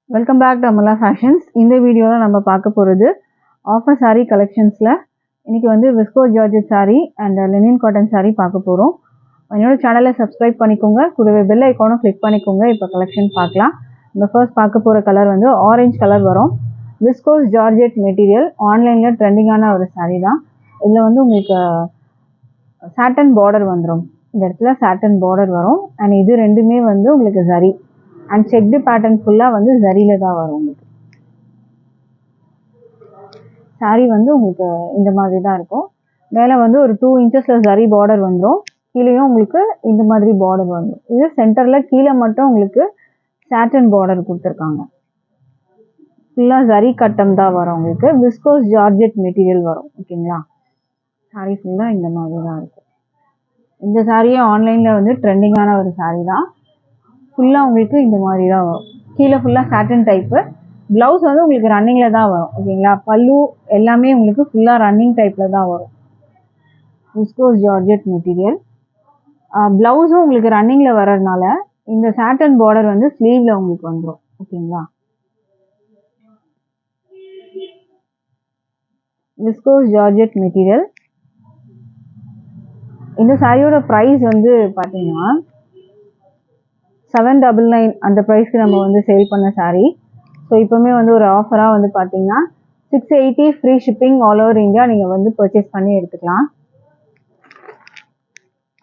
Welcome back to Amala Fashions. இந்த வீடியோவில் நம்ம பார்க்க போகிறது ஆஃபர் saree கலெக்ஷன்ஸில் இன்றைக்கி வந்து Visko georgette saree and linen cotton saree பார்க்க போகிறோம். என்னோட சேனலை சப்ஸ்கிரைப் பண்ணிக்கோங்க, கூடவே பெல் ஐக்கானும் கிளிக் பண்ணிக்கோங்க. இப்போ கலெக்ஷன் பார்க்கலாம். நம்ம ஃபர்ஸ்ட் பார்க்க போகிற கலர் வந்து ஆரஞ்சு கலர் வரும். விஸ்கோஸ் ஜார்ஜெட் மெட்டீரியல், ஆன்லைனில் ட்ரெண்டிங்கான ஒரு saree தான். இதில் வந்து உங்களுக்கு சாட்டன் பார்டர் வந்துடும். இந்த இடத்துல சாட்டன் பார்டர் வரும் அண்ட் இது ரெண்டுமே வந்து உங்களுக்கு ஜரி அண்ட் செக்டு பேட்டர்ன் ஃபுல்லாக வந்து ஜரியில் தான் வரும். உங்களுக்கு சாரீ வந்து உங்களுக்கு இந்த மாதிரி தான் இருக்கும். மேலே வந்து ஒரு 2 இன்ச்சஸில் ஜரி பார்டர் வந்துடும். கீழேயும் உங்களுக்கு இந்த மாதிரி பார்டர் வந்துடும். இது சென்டரில் கீழே மட்டும் உங்களுக்கு சாட்டன் பார்டர் கொடுத்துருக்காங்க. ஃபுல்லாக ஜரி கட்டம் தான் வரும். உங்களுக்கு விஸ்கோஸ் ஜார்ஜெட் மெட்டீரியல் வரும். ஓகேங்களா, சாரீ ஃபுல்லாக இந்த மாதிரி தான் இருக்கும். இந்த சாரியே ஆன்லைனில் வந்து ட்ரெண்டிங்கான ஒரு சாரீ தான். ஃபுல்லாக உங்களுக்கு இந்த மாதிரி தான் வரும். கீழே ஃபுல்லாக சாட்டன் டைப்பு. ப்ளவுஸ் வந்து உங்களுக்கு ரன்னிங்கில் தான் வரும். ஓகேங்களா, பல்லு எல்லாமே உங்களுக்கு ஃபுல்லாக ரன்னிங் டைப்பில் தான் வரும். Viscose georgette material. ப்ளவுஸும் உங்களுக்கு ரன்னிங்கில் வர்றதுனால இந்த சாட்டன் பார்டர் வந்து ஸ்லீவில் உங்களுக்கு வந்துடும். ஓகேங்களா, விஸ்கோஸ் ஜார்ஜெட் மெட்டீரியல். இந்த சாரியோட ப்ரைஸ் வந்து பார்த்தீங்கன்னா 799 அந்த ப்ரைஸ்க்கு நம்ம வந்து சேல் பண்ண சாரீ. ஸோ இப்போவுமே வந்து ஒரு ஆஃபராக வந்து பார்த்தீங்கன்னா 680 free shipping all over India நீங்கள் வந்து பர்ச்சேஸ் பண்ணி எடுத்துக்கலாம்.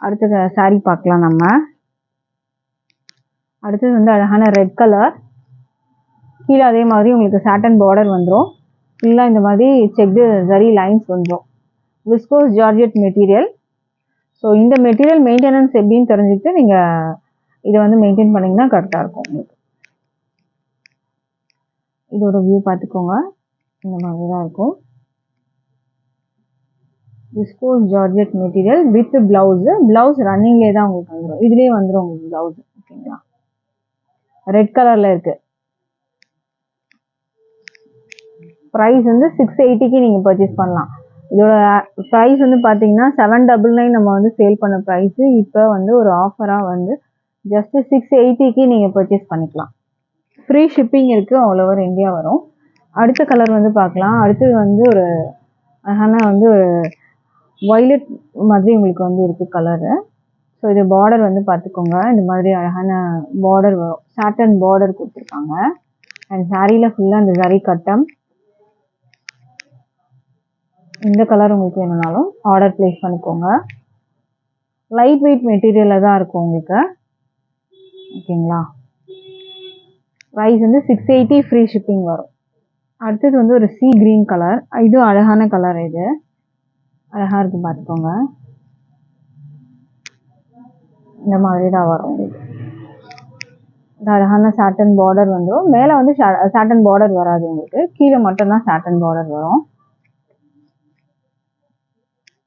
அடுத்த சாரீ பார்க்கலாம் நம்ம. அடுத்தது வந்து அழகான ரெட் கலர். கீழே அதே மாதிரி உங்களுக்கு சாட்டன் பார்டர் வந்துடும். ஃபுல்லாக இந்த மாதிரி செக்டு ஜரி லைன்ஸ் வந்துடும். Viscose georgette material. ஸோ இந்த மெட்டீரியல் மெயின்டெனன்ஸ் எப்படின்னு தெரிஞ்சுக்கிட்டு நீங்கள் இதை வந்து மெயின்டைன் பண்ணிங்கன்னா கரெக்டாக இருக்கும். உங்களுக்கு இதோட வியூ பார்த்துக்கோங்க, இந்த மாதிரி தான் இருக்கும். Viscose georgette material with blouse. Blouse ரன்னிங்லேயே தான் உங்களுக்கு வந்துடும். இதுலேயே வந்துடும் உங்களுக்கு ப்ளவுஸ். ஓகேங்களா, ரெட் கலரில் இருக்குது. ப்ரைஸ் வந்து 680க்கு நீங்கள் பர்ச்சேஸ் பண்ணலாம். இதோட ப்ரைஸ் வந்து பார்த்தீங்கன்னா 799 நம்ம வந்து சேல் பண்ண ப்ரைஸு. இப்போ வந்து ஒரு ஆஃபராக வந்து ஜஸ்ட்டு 680க்கு நீங்கள் பர்ச்சேஸ் பண்ணிக்கலாம். ஃப்ரீ ஷிப்பிங் இருக்குது, ஆல் ஓவர் இந்தியா வரும். அடுத்த கலர் வந்து பார்க்கலாம். அடுத்தது வந்து ஒரு அழகான வந்து ஒரு வயலட் மாதிரி உங்களுக்கு வந்து இருக்குது கலரு. ஸோ இது பார்டர் வந்து பார்த்துக்கோங்க, இந்த மாதிரி அழகான பார்டர் வரும். சாட்டன் பார்டர் கொடுத்துருக்காங்க அண்ட் சாரியில் ஃபுல்லாக இந்த ஜரி கட்டம். இந்த கலர் உங்களுக்கு வேணும்னாலும் ஆர்டர் ப்ளேஸ் பண்ணிக்கோங்க. லைட் வெயிட் மெட்டீரியலில் தான் இருக்கும் உங்களுக்கு. ஓகேங்களா, ப்ரைஸ் வந்து 680 ஃப்ரீ ஷிப்பிங் வரும். அடுத்தது வந்து ஒரு சீ கிரீன் கலர். இது அழகான கலர். இது அழகாக இருக்குது, பார்த்துக்கோங்க. இந்த மாதிரி தான் வரும் உங்களுக்கு. இந்த அழகான சாட்டன் பார்டர் வந்துடும். மேலே வந்து சாட்டன் பார்டர் வராது உங்களுக்கு, கீழே மட்டும்தான் சாட்டன் பார்டர் வரும்.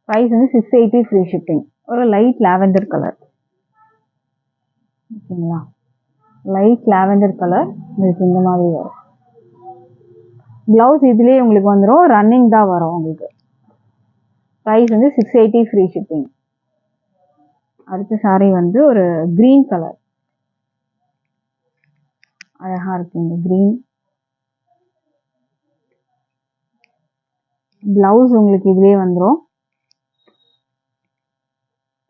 ப்ரைஸ் வந்து 680 ஃப்ரீ ஷிப்பிங். ஒரு லைட் லாவெண்டர் கலர். ஓகேங்களா, லைட் லாவெண்டர் கலர் உங்களுக்கு இந்த மாதிரி வரும். ப்ளவுஸ் இதுலேயே உங்களுக்கு வந்துடும், ரன்னிங் தான் வரும் உங்களுக்கு. ப்ரைஸ் வந்து 680 ஃப்ரீ ஷிப்பிங். அடுத்த சாரீ வந்து ஒரு க்ரீன் கலர். அழகாக இருக்குது இந்த க்ரீன். ப்ளவுஸ் உங்களுக்கு இதுலேயே வந்துடும்.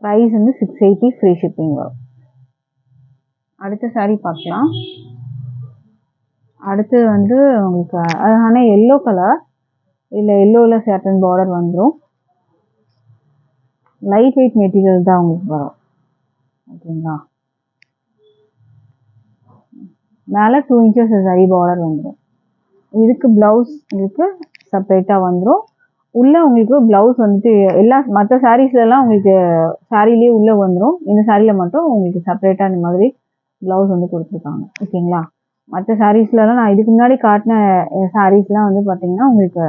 ப்ரைஸ் வந்து 680 ஃப்ரீ ஷிப்பிங் வரும். அடுத்த சாரீ பார்க்கலாம். அடுத்தது வந்து உங்களுக்கு அழகான எல்லோ கலர். இல்லை எல்லோவில் சாட்டன் பார்டர் வந்துடும். லைட் வெயிட் மெட்டீரியல் தான் உங்களுக்கு வரும். ஓகேங்களா, மேலே 2 இன்ச்சஸ் ஜரி பார்டர் வந்துடும். இதுக்கு ப்ளவுஸ் உங்களுக்கு செப்பரேட்டாக வந்துடும். உள்ளே உங்களுக்கு ப்ளவுஸ் வந்துட்டு எல்லா மற்ற சாரீஸ்லாம் உங்களுக்கு சாரிலேயே உள்ளே வந்துடும். இந்த சாரியில் மட்டும் உங்களுக்கு செப்பரேட்டாக இந்த மாதிரி ப்ளவுஸ் வந்து கொடுத்துருக்காங்க. ஓகேங்களா, மற்ற சாரீஸ்லலாம் நான் இதுக்கு முன்னாடி காட்டின சாரீஸ்லாம் வந்து பார்த்திங்கன்னா உங்களுக்கு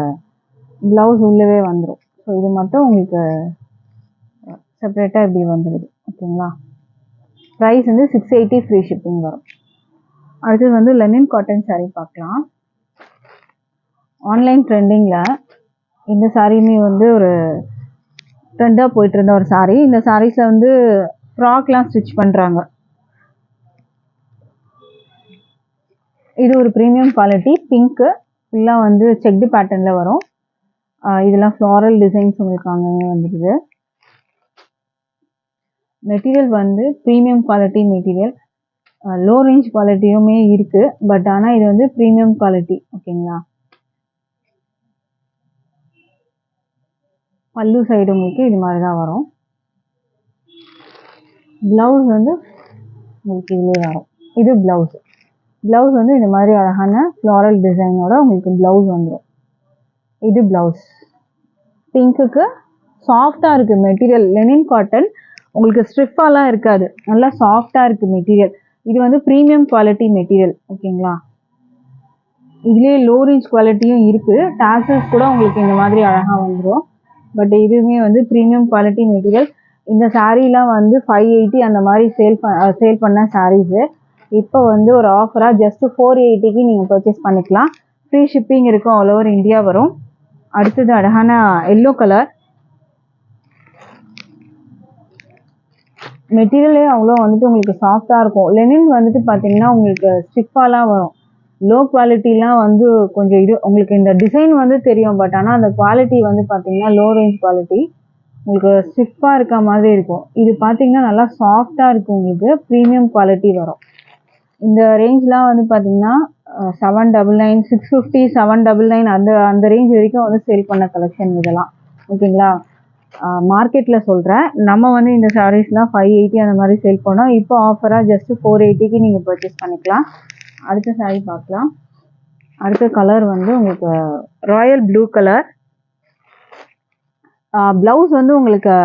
ப்ளவுஸ் உள்ளவே வந்துடும். ஸோ இது மட்டும் உங்களுக்கு செப்பரேட்டாக இப்படி வந்துடுது. ஓகேங்களா, ப்ரைஸ் வந்து 680 ஃப்ரீ ஷிப்பிங் வரும். அடுத்தது வந்து லெனின் காட்டன் சாரீ பார்க்கலாம். ஆன்லைன் ட்ரெண்டிங்கில் இந்த சாரியுமே வந்து ஒரு ட்ரெண்டாக போயிட்டு இருந்த ஒரு சாரீ. இந்த சாரீஸில் வந்து ஃப்ராக்லாம் ஸ்டிச் பண்ணுறாங்க. இது ஒரு ப்ரீமியம் குவாலிட்டி பிங்க்கு ஃபுல்லாக வந்து செக்டு பேட்டர்னில் வரும். இதெல்லாம் ஃப்ளாரல் டிசைன்ஸ் உங்களுக்கு அங்கங்கே வந்துடுது. மெட்டீரியல் வந்து premium quality material. Low range குவாலிட்டியுமே இருக்குது. பட் ஆனால் இது வந்து ப்ரீமியம் குவாலிட்டி. ஓகேங்களா. பல்லு சைடு உங்களுக்கு இது மாதிரி தான் வரும். ப்ளவுஸ் வந்து உங்களுக்கு இதுலேயே வரும். இது ப்ளவுஸ். ப்ளவுஸ் வந்து இந்த மாதிரி அழகான ஃப்ளாரல் டிசைனோட உங்களுக்கு ப்ளவுஸ் வந்துடும். இது ப்ளவுஸ். பிங்க்குக்கு சாஃப்டாக இருக்குது மெட்டீரியல். Lenin cotton. உங்களுக்கு ஸ்ட்ரிஃபாலாம் இருக்காது. நல்லா சாஃப்டாக இருக்குது மெட்டீரியல். இது வந்து ப்ரீமியம் குவாலிட்டி மெட்டீரியல். ஓகேங்களா. இதுலேயே லோ ரேஞ்ச் குவாலிட்டியும் இருக்குது. டாசல்ஸ் கூட உங்களுக்கு இந்த மாதிரி அழகாக வந்துடும். பட் இதுவுமே வந்து ப்ரீமியம் குவாலிட்டி மெட்டீரியல். இந்த சாரீலாம் வந்து 580 அந்த மாதிரி சேல் பண்ண சாரீஸு. இப்போ வந்து ஒரு ஆஃபராக ஜஸ்ட்டு 480க்கு நீங்கள் பர்ச்சேஸ் பண்ணிக்கலாம். ஃப்ரீ ஷிப்பிங் இருக்கும். ஆல் ஓவர் இந்தியா வரும். அடுத்தது அழகான எல்லோ கலர். மெட்டீரியலே அவ்வளோ வந்துட்டு உங்களுக்கு சாஃப்டாக இருக்கும். லெனின் வந்துட்டு பார்த்தீங்கன்னா உங்களுக்கு ஸ்டிஃபாலாம் வரும். லோ குவாலிட்டிலாம் வந்து கொஞ்சம் இது உங்களுக்கு இந்த டிசைன் வந்து தெரியும். பட் ஆனால் அந்த குவாலிட்டி வந்து பார்த்தீங்கன்னா லோ ரேஞ்ச் குவாலிட்டி. உங்களுக்கு ஸ்டிஃபாக இருக்க மாதிரி இருக்கும். இது பார்த்தீங்கன்னா நல்லா சாஃப்டாக இருக்கும். உங்களுக்கு ப்ரீமியம் குவாலிட்டி வரும். இந்த ரேஞ்ச்லாம் வந்து பார்த்தீங்கன்னா 799, 650, 799 அந்த ரேஞ்ச் வரைக்கும் வந்து சேல் பண்ண கலெக்ஷன் இதெல்லாம். ஓகேங்களா. மார்க்கெட்டில் சொல்கிறேன். நம்ம வந்து இந்த சாரீஸ்லாம் 580 அந்த மாதிரி சேல் பண்ணோம். இப்போ ஆஃபராக ஜஸ்ட்டு 480க்கு நீங்கள் பர்ச்சேஸ் பண்ணிக்கலாம். அடுத்த சாரீ பார்க்கலாம். அடுத்த கலர் வந்து உங்களுக்கு ராயல் ப்ளூ கலர். ப்ளவுஸ் வந்து உங்களுக்கு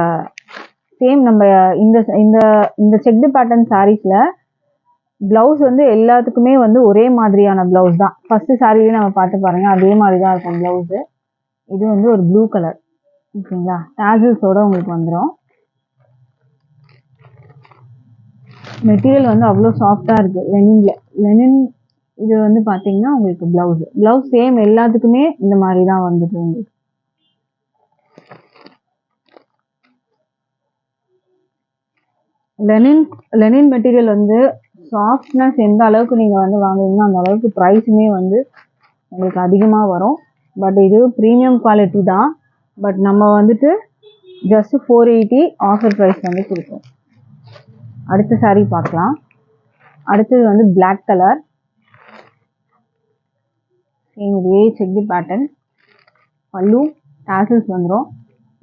சேம் நம்ம இந்த செக்டு பேட்டர்ன் சாரீஸில் ப்ளவுஸ் வந்து எல்லாத்துக்குமே வந்து ஒரே மாதிரியான ப்ளவுஸ் தான். ஃபஸ்ட்டு சாரியே நம்ம பார்த்து பாருங்கள். அதே மாதிரி தான் இருக்கும் ப்ளவுஸு. இது வந்து ஒரு ப்ளூ கலர். ஓகேங்களா. டாசல்ஸோடு உங்களுக்கு வந்துடும். மெட்டீரியல் வந்து அவ்வளோ சாஃப்டாக இருக்குது லெனின். இது வந்து பார்த்தீங்கன்னா உங்களுக்கு ப்ளவுஸ் சேம் எல்லாத்துக்குமே இந்த மாதிரி தான் வந்துட்டு உங்களுக்கு. லெனின் மெட்டீரியல் வந்து சாஃப்ட்னஸ் எந்த அளவுக்கு நீங்கள் வந்து வாங்குறீங்கன்னா அந்த அளவுக்கு ப்ரைஸுமே வந்து உங்களுக்கு அதிகமாக வரும். பட் இது ப்ரீமியம் குவாலிட்டி தான். பட் நம்ம வந்துட்டு ஜஸ்ட்டு 480 ஆஃபர் ப்ரைஸ் வந்து கொடுப்போம். அடுத்த சாரீ பார்க்கலாம். அடுத்தது வந்து பிளாக் கலர். இதே செக்டு பேட்டர்ன். பல்லு டாசல்ஸ் வந்துடும்.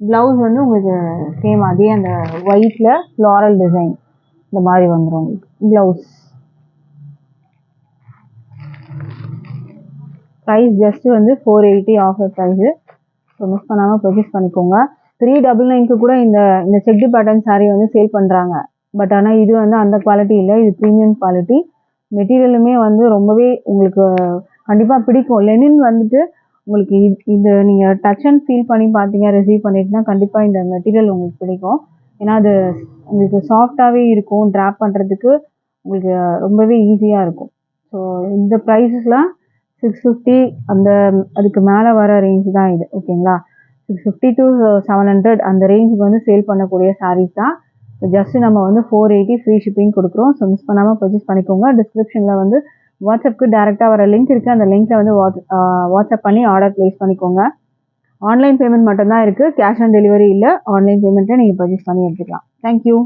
ப்ளவுஸ் வந்து உங்களுக்கு சேம் அதே அந்த ஒயிட்டில் ஃப்ளாரல் டிசைன் இந்த மாதிரி வந்துடும் உங்களுக்கு ப்ளவுஸ். ப்ரைஸ் ஜஸ்ட்டு வந்து 480 ஆஃபர் ப்ரைஸு. ஸோ மிஸ் பண்ணாமல் பர்ச்சேஸ் பண்ணிக்கோங்க. 399க்கு கூட இந்த செக்டு பேட்டர்ன் சாரீ வந்து சேல் பண்ணுறாங்க. பட் ஆனால் இது வந்து அந்த குவாலிட்டி இல்லை. இது ப்ரீமியம் குவாலிட்டி. மெட்டீரியலுமே வந்து ரொம்பவே உங்களுக்கு கண்டிப்பாக பிடிக்கும். லெனின் வந்துட்டு உங்களுக்கு இது நீங்கள் டச் அண்ட் ஃபீல் பண்ணி பார்த்தீங்க, ரிசீவ் பண்ணிட்டுனா கண்டிப்பாக இந்த மெட்டீரியல் உங்களுக்கு பிடிக்கும். ஏன்னா அது உங்களுக்கு சாஃப்டாகவே இருக்கும். ட்ராப் பண்ணுறதுக்கு உங்களுக்கு ரொம்பவே ஈஸியாக இருக்கும். ஸோ இந்த ப்ரைஸஸ்லாம் 650 அதுக்கு மேலே வர ரேஞ்ச் தான் இது. ஓகேங்களா. 650 to 700 அந்த ரேஞ்சுக்கு வந்து சேல் பண்ணக்கூடிய சாரீஸ் தான். ஜஸ்ட்டு நம்ம வந்து 480 ஃப்ரீ ஷிப்பிங் கொடுக்குறோம். ஸோ மிஸ் பண்ணாமல் பர்ச்சேஸ் பண்ணிக்கோங்க. டிஸ்கிரிப்ஷனில் வந்து வாட்ஸ்அப்புக்கு டேரெக்டாக வர லிங்க் இருக்குது. அந்த லிங்க்கில் வந்து வாட்ஸ்அப் பண்ணி ஆர்டர் ப்ளேஸ் பண்ணிக்கோங்க. ஆன்லைன் பேமெண்ட் மட்டும்தான் இருக்குது. கேஷ் ஆன் டெலிவரி இல்லை. ஆன்லைன் பேமெண்ட்டை நீங்கள் பர்ச்சேஸ் பண்ணி எடுத்துக்கலாம். தேங்க்யூ.